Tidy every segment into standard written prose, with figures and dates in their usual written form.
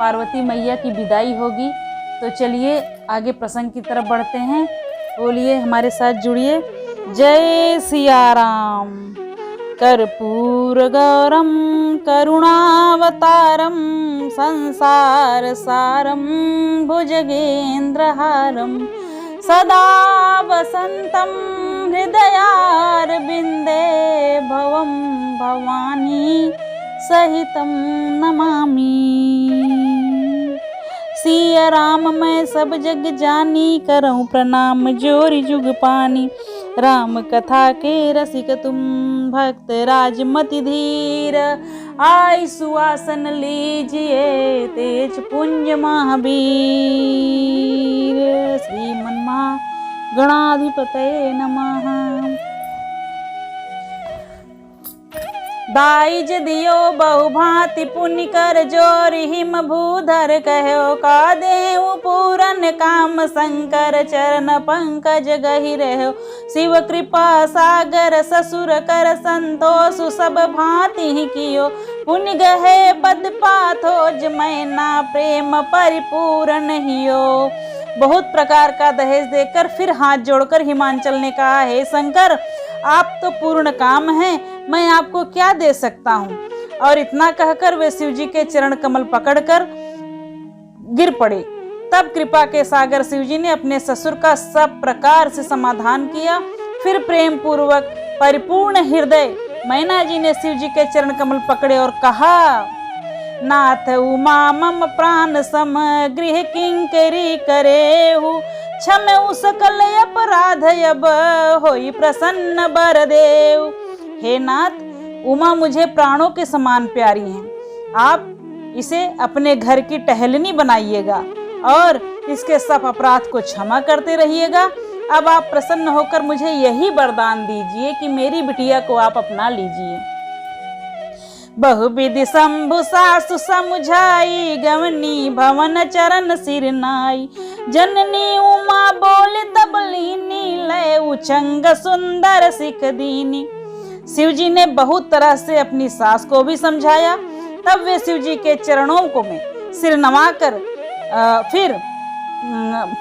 पार्वती मैया की विदाई होगी। तो चलिए आगे प्रसंग की तरफ बढ़ते हैं। बोलिए, हमारे साथ जुड़िए। जय सिया राम। कर्पूर गौरम करुणावतारम संसार सारम भुजगेन्द्रहारम सदा वसंतम हृदयारविंदे भवम भवानी सहितम नमामि। सिया राम मैं सब जग जानी, करऊं प्रणाम जोरि जुग पानी। राम कथा के रसिक तुम, भक्त राजमति धीर। आई सुआसन लीजिए, तेज पुंज महावीर। श्रीमन गणाधिपतये नमः। दाइज दियो बहुभांति पुण्य कर, जोरि हिम भूधर कहो का देहु पूरन काम। शंकर चरण पंकज गहि रहो, शिव कृपा सागर ससुर कर संतोष। सब भांति ही कियो पुण्य गहे पद पाथो, जमैना प्रेम परिपूर्ण हियो। बहुत प्रकार का दहेज देकर फिर हाथ जोड़कर हिमांचल ने कहा, हे शंकर, आप तो पूर्ण काम हैं, मैं आपको क्या दे सकता हूँ। और इतना कहकर वे शिव जी के चरण कमल पकड़कर गिर पड़े। तब कृपा के सागर शिव जी ने अपने ससुर का सब प्रकार से समाधान किया। फिर प्रेम पूर्वक परिपूर्ण हृदय मैना जी ने शिव जी के चरण कमल पकड़े और कहा, नाथ उमा मम प्राण सम, गृह किंकरी करेहु। क्षमऊ सकल अपराध, अब होई प्रसन्न बरदेव। हे नाथ, उमा मुझे प्राणों के समान प्यारी हैं। आप इसे अपने घर की टहलनी बनाइएगा और इसके सब अपराध को क्षमा करते रहिएगा। अब आप प्रसन्न होकर मुझे यही वरदान दीजिए कि मेरी बिटिया को आप अपना लीजिए। बहुविधि शंभु सासु समुझाई, गवनी भवन चरण सिर नाई। जननी उमा बोले तब लीनी, लय उचंग सुंदर सिख दीनी। शिव जी ने बहुत तरह से अपनी सास को भी समझाया। तब वे शिव जी के चरणों को में सिर नवाकर फिर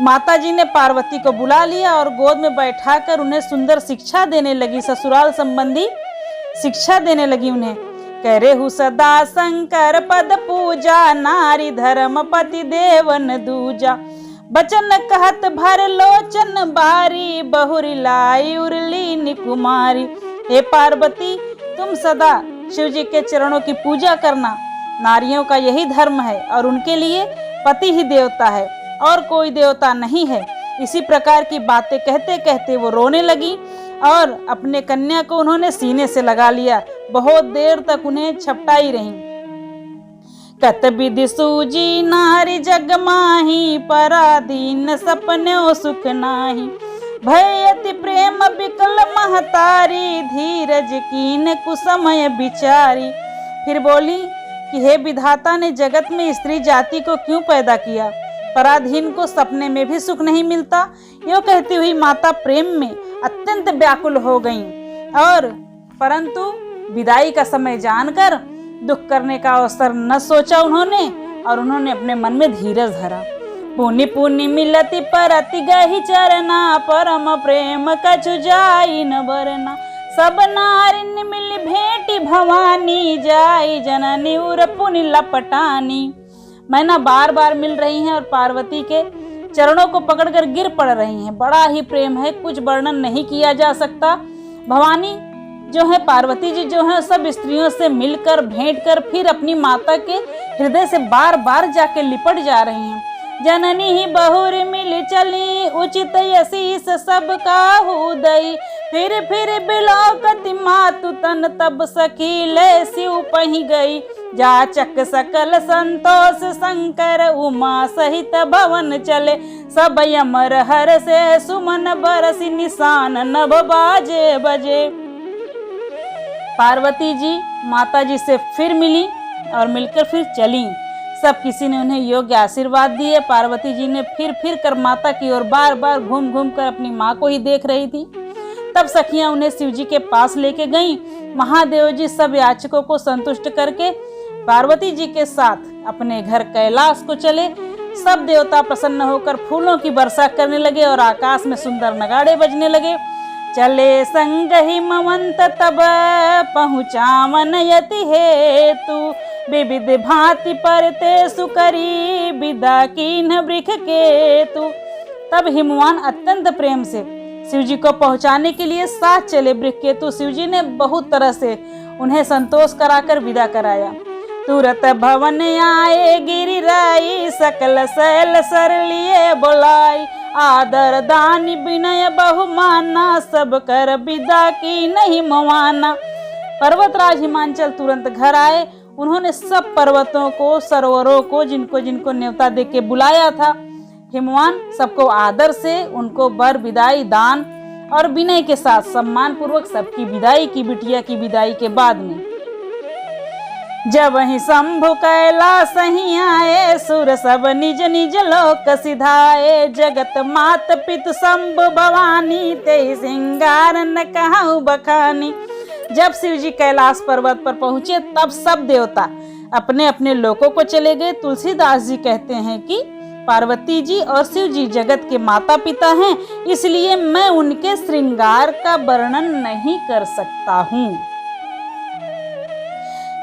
माता जी ने पार्वती को बुला लिया और गोद में बैठाकर उन्हें सुंदर शिक्षा देने लगी, ससुराल संबंधी शिक्षा देने लगी उन्हें। करेहु सदा शंकर पद पूजा, नारी धर्म पति देवन दूजा। बचन कहत भर लोचन बारी, बहुरी लाई उर्ली निकुमारी। हे पार्वती, तुम सदा शिव जी के चरणों की पूजा करना। नारियों का यही धर्म है और उनके लिए पति ही देवता है और कोई देवता नहीं है। इसी प्रकार की बातें कहते कहते वो रोने लगी और अपने कन्या को उन्होंने सीने से लगा लिया। बहुत देर तक उन्हें छपटाई रही। कत विधि सूजी नारी जग माही, पराधीन सपने सुख नाही। भयति प्रेम बिकल महतारी, धीरज कीन कुसमय बिचारी। फिर बोली कि हे विधाता ने जगत में स्त्री जाति को क्यों पैदा किया? पराधीन को सपने में भी सुख नहीं मिलता। यो कहती हुई माता प्रेम में अत्यंत व्याकुल हो गईं और परंतु विदाई का समय जानकर दुख करने का अवसर न सोचा उन्होंने और उन्होंने अपने मन में धीरज धरा। पुनि पुनि मिलति परति गहि चरना, परम प्रेम कछु जाई न बरना। सब नारिन मिल भेंटी भवानी, जाई जननी उर पुनि लपटानी। मैना बार बार मिल रही हैं और पार्वती के चरणों को पकड़कर गिर पड़ रही हैं। बड़ा ही प्रेम है, कुछ वर्णन नहीं किया जा सकता। भवानी जो है, पार्वती जी जो है, सब स्त्रियों से मिलकर भेंट कर फिर अपनी माता के हृदय से बार बार जाके लिपट जा रही हैं। जननी ही बहुर मिल चली, उचित यशीस सब काहू दई। फिर बिलोकति मातु तन, तब सखी ले शिव पही गई। जाचक सकल संतोष शंकर, उमा सहित भवन चले। सब यमर हर से सुमन बरसी, निशान नभ बाजे बजे। पार्वती जी माता जी से फिर मिली और मिलकर फिर चली। सब किसी ने उन्हें योग्य आशीर्वाद दिए। पार्वती जी ने फिर कर माता की ओर बार बार घूम घूम कर अपनी माँ को ही देख रही थी। तब सखियां उन्हें शिव जी के पास लेके गईं। महादेव जी सब याचकों को संतुष्ट करके पार्वती जी के साथ अपने घर कैलाश को चले। सब देवता प्रसन्न होकर फूलों की वर्षा करने लगे और आकाश में सुंदर नगाड़े बजने लगे। चले संग हिमवंत तब पहुँचावन यति हेतु, विविध भांति परते सुकरी विदा कीन्ह वृख केतु। तब हिमवान अत्यंत प्रेम से शिव जी को पहुंचाने के लिए साथ चले वृख केतु। शिव जी ने बहुत तरह से उन्हें संतोष कराकर विदा कराया। तुरत भवन आए गिरिराई, सकल शैल सर लिए बोलाई, आदर दानी विनय बहुमाना, सब कर विदा की नहीं मवाना। पर्वतराज हिमांचल तुरंत घर आए। उन्होंने सब पर्वतों को, सरोवरों को, जिनको जिनको न्योता दे के बुलाया था, हिमवान सबको आदर से उनको बर विदाई, दान और विनय के साथ सम्मान पूर्वक सबकी विदाई की। बिटिया की विदाई के बाद में जब वही शंभु कैलाश ही आए, सुर सब निज निज लोक सिधाए, जगत मात पितु शंभु भवानी, ते सिंगार न कहूँ बखानी। जब शिव जी कैलाश पर्वत पर पहुंचे तब सब देवता अपने अपने लोकों को चले गए। तुलसीदास जी कहते हैं कि पार्वती जी और शिव जी जगत के माता पिता हैं, इसलिए मैं उनके श्रृंगार का वर्णन नहीं कर सकता हूँ।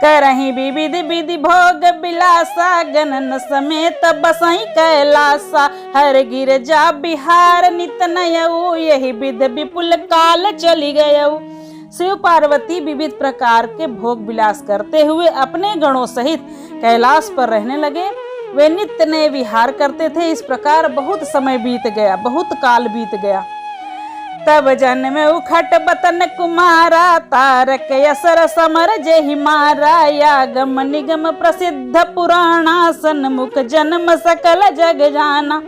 करहीं विविध विधि भोग बिलासा, गणन समेत बसई कैलासा, हर गिरजा बिहार नित नयऊ, यही विध विपुल काल चली गयऊ। शिव पार्वती विविध प्रकार के भोग विलास करते हुए अपने गणों सहित कैलाश पर रहने लगे। वे नित्य नए विहार करते थे। इस प्रकार बहुत समय बीत गया, बहुत काल बीत गया। तब जन्म उखट बतन कुमारा, तारक यसर समर जेहि मारा, यागम निगम प्रसिद्ध पुराणा, सन्मुख जन्म सकल जग जाना।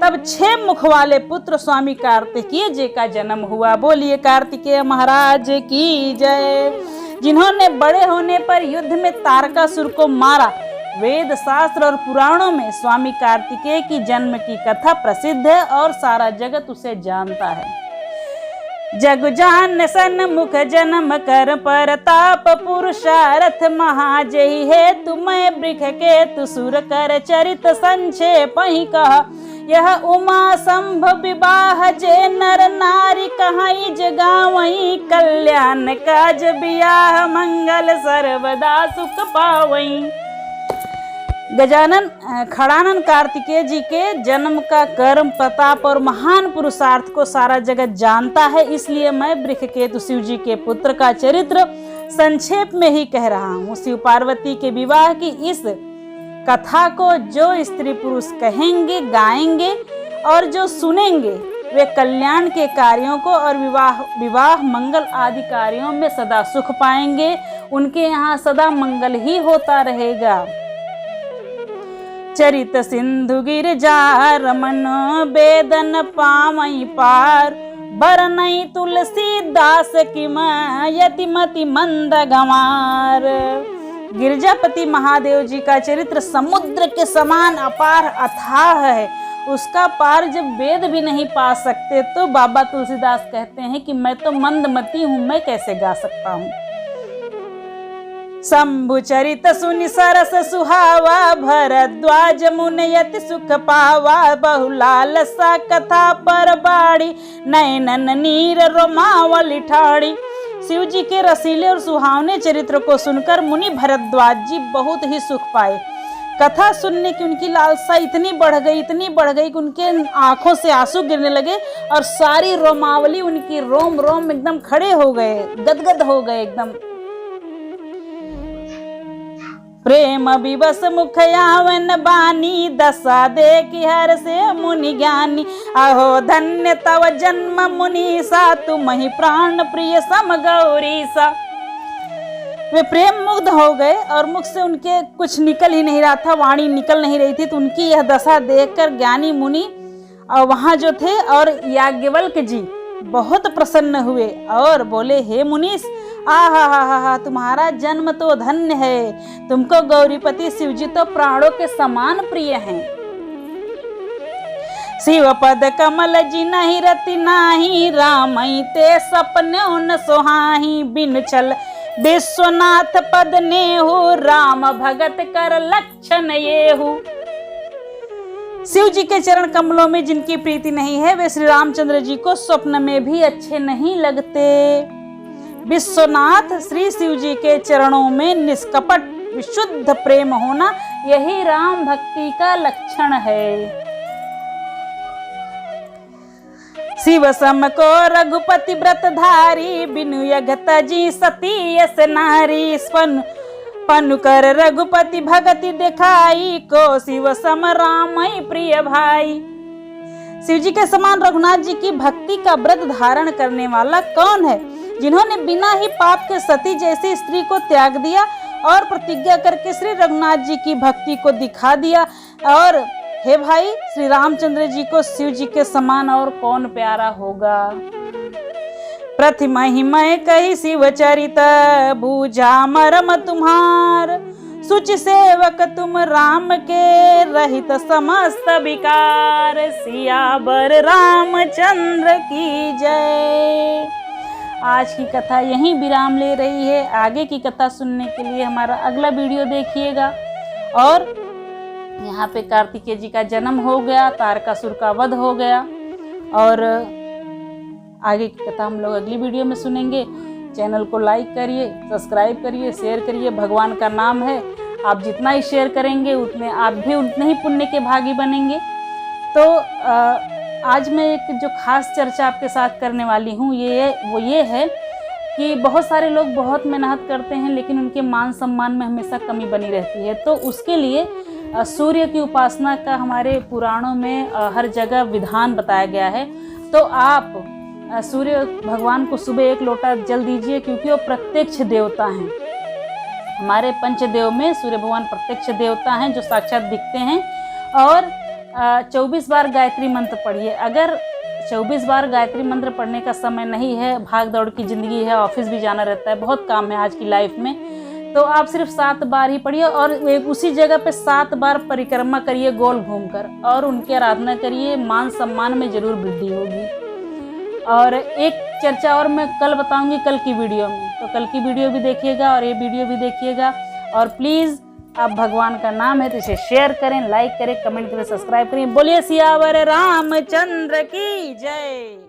तब 6 मुख वाले पुत्र स्वामी कार्तिकेय जी का जन्म हुआ। बोलिए कार्तिकेय महाराज की जय। जिन्होंने बड़े होने पर युद्ध में तारकासुर को मारा। वेद शास्त्र और पुराणों में स्वामी कार्तिकेय की जन्म की कथा प्रसिद्ध है और सारा जगत उसे जानता है। जग जान सन्मुख जन्म कर परताप, पुरुषारथ महाजयी है तुम्हें वृख केतु, सुर कर चरित संक्षेप ही कहा, यह उमा संभव विवाह जे नर नारी, कहाई जगावई कल्याण काज बियाह, मंगल सर्वदा सुख पावई। गजानन खड़ानन कार्तिकेय जी के जन्म का कर्म, प्रताप और महान पुरुषार्थ को सारा जगत जानता है, इसलिए मैं वृख केतु शिव जी के पुत्र का चरित्र संक्षेप में ही कह रहा हूँ। शिव पार्वती के विवाह की इस कथा को जो स्त्री पुरुष कहेंगे, गाएंगे और जो सुनेंगे, वे कल्याण के कार्यों को और विवाह मंगल आदि कार्यों में सदा सुख पाएंगे। उनके यहाँ सदा मंगल ही होता रहेगा। चरित सिंधु गिरजा रमन, बेदन पामई पार, बरनई तुलसीदास की यतिमति मंद गंवार। गिरजापति महादेव जी का चरित्र समुद्र के समान अपार अथाह है। उसका पार जब वेद भी नहीं पा सकते तो बाबा तुलसीदास कहते हैं कि मैं तो मंदमती हूँ, मैं कैसे गा सकता हूँ। शंभु चरित सुनि सरस सुहावा, भरद्वाज मुन यति सुख पावा, बहुलाल सा कथा पर बाड़ी, नैनन नीर रोमावली ठाड़ी। शिव जी के रसीले और सुहावने चरित्र को सुनकर मुनि भरद्वाज जी बहुत ही सुख पाए। कथा सुनने की उनकी लालसा इतनी बढ़ गई कि उनके आंखों से आंसू गिरने लगे और सारी रोमावली, उनकी रोम रोम एकदम खड़े हो गए, गदगद हो गए एकदम। प्रेम विवश मुख यावन बानी, दशा देखी हर से मुनि ज्ञानी, अहो धन्य तव जन्म मुनीसा, तुम ही प्राण प्रिय सम गौरीसा। वे प्रेम मुग्ध हो गए और मुख से उनके कुछ निकल ही नहीं रहा था, वाणी निकल नहीं रही थी। तो उनकी यह दशा देखकर ज्ञानी मुनि और वहाँ जो थे और याज्ञवल्क्य जी बहुत प्रसन्न हुए और बोले, हे मुनीश, आहा, तुम्हारा जन्म तो धन्य है। तुमको गौरीपति शिव जी तो प्राणों के समान प्रिय हैं। शिव पद कमल जी नहीं रति नाही, रामई ते सपने उन सोहाही, बिन छल विश्वनाथ पद नेहु राम भगत कर लक्षण येहु। शिव जी के चरण कमलों में जिनकी प्रीति नहीं है वे श्री रामचंद्र जी को स्वप्न में भी अच्छे नहीं लगते। विश्वनाथ श्री शिव जी के चरणों में निष्कपट विशुद्ध प्रेम होना यही राम भक्ति का लक्षण है। शिव सम को रघुपति व्रत धारी बिनु यगत जी सती यस नारी पनु कर रघुपति भगति दिखाई को शिव सम रामई प्रिय भाई। शिव जी के समान रघुनाथ जी की भक्ति का व्रत धारण करने वाला कौन है, जिन्होंने बिना ही पाप के सती जैसी स्त्री को त्याग दिया और प्रतिज्ञा करके श्री रघुनाथ जी की भक्ति को दिखा दिया। और हे भाई, श्री रामचंद्र जी को शिव जी के समान और कौन प्यारा होगा। प्रतिमहिमय कही शिव चरित बूझा मरम तुम्हार, सुच सेवक तुम राम के रहित समस्त विकार। सियावर रामचंद्र की जय। आज की कथा यहीं विराम ले रही है। आगे की कथा सुनने के लिए हमारा अगला वीडियो देखिएगा। और यहाँ पे कार्तिकेय जी का जन्म हो गया, तारकासुर का वध हो गया, और आगे की कथा हम लोग अगली वीडियो में सुनेंगे। चैनल को लाइक करिए, सब्सक्राइब करिए, शेयर करिए। भगवान का नाम है, आप जितना ही शेयर करेंगे उतने आप भी उतने ही पुण्य के भागी बनेंगे। तो आज मैं एक जो खास चर्चा आपके साथ करने वाली हूँ वो ये है कि बहुत सारे लोग बहुत मेहनत करते हैं लेकिन उनके मान सम्मान में हमेशा कमी बनी रहती है। तो उसके लिए सूर्य की उपासना का हमारे पुराणों में हर जगह विधान बताया गया है। तो आप सूर्य भगवान को सुबह 1 लोटा जल दीजिए, क्योंकि वो प्रत्यक्ष देवता हैं। हमारे पंचदेव में सूर्य भगवान प्रत्यक्ष देवता हैं जो साक्षात दिखते हैं। और 24 बार गायत्री मंत्र पढ़िए। अगर 24 बार गायत्री मंत्र पढ़ने का समय नहीं है, भाग दौड़ की ज़िंदगी है, ऑफिस भी जाना रहता है, बहुत काम है आज की लाइफ में, तो आप सिर्फ 7 बार ही पढ़िए और उसी जगह पे 7 बार परिक्रमा करिए गोल घूमकर, और उनकी आराधना करिए। मान सम्मान में जरूर वृद्धि होगी। और एक चर्चा और मैं कल बताऊंगी कल की वीडियो में, तो कल की वीडियो भी देखिएगा और ये वीडियो भी देखिएगा। और प्लीज़, आप भगवान का नाम है तो इसे शेयर करें, लाइक करें, कमेंट करें, सब्सक्राइब करें। बोलिए सियावर रामचंद्र की जय।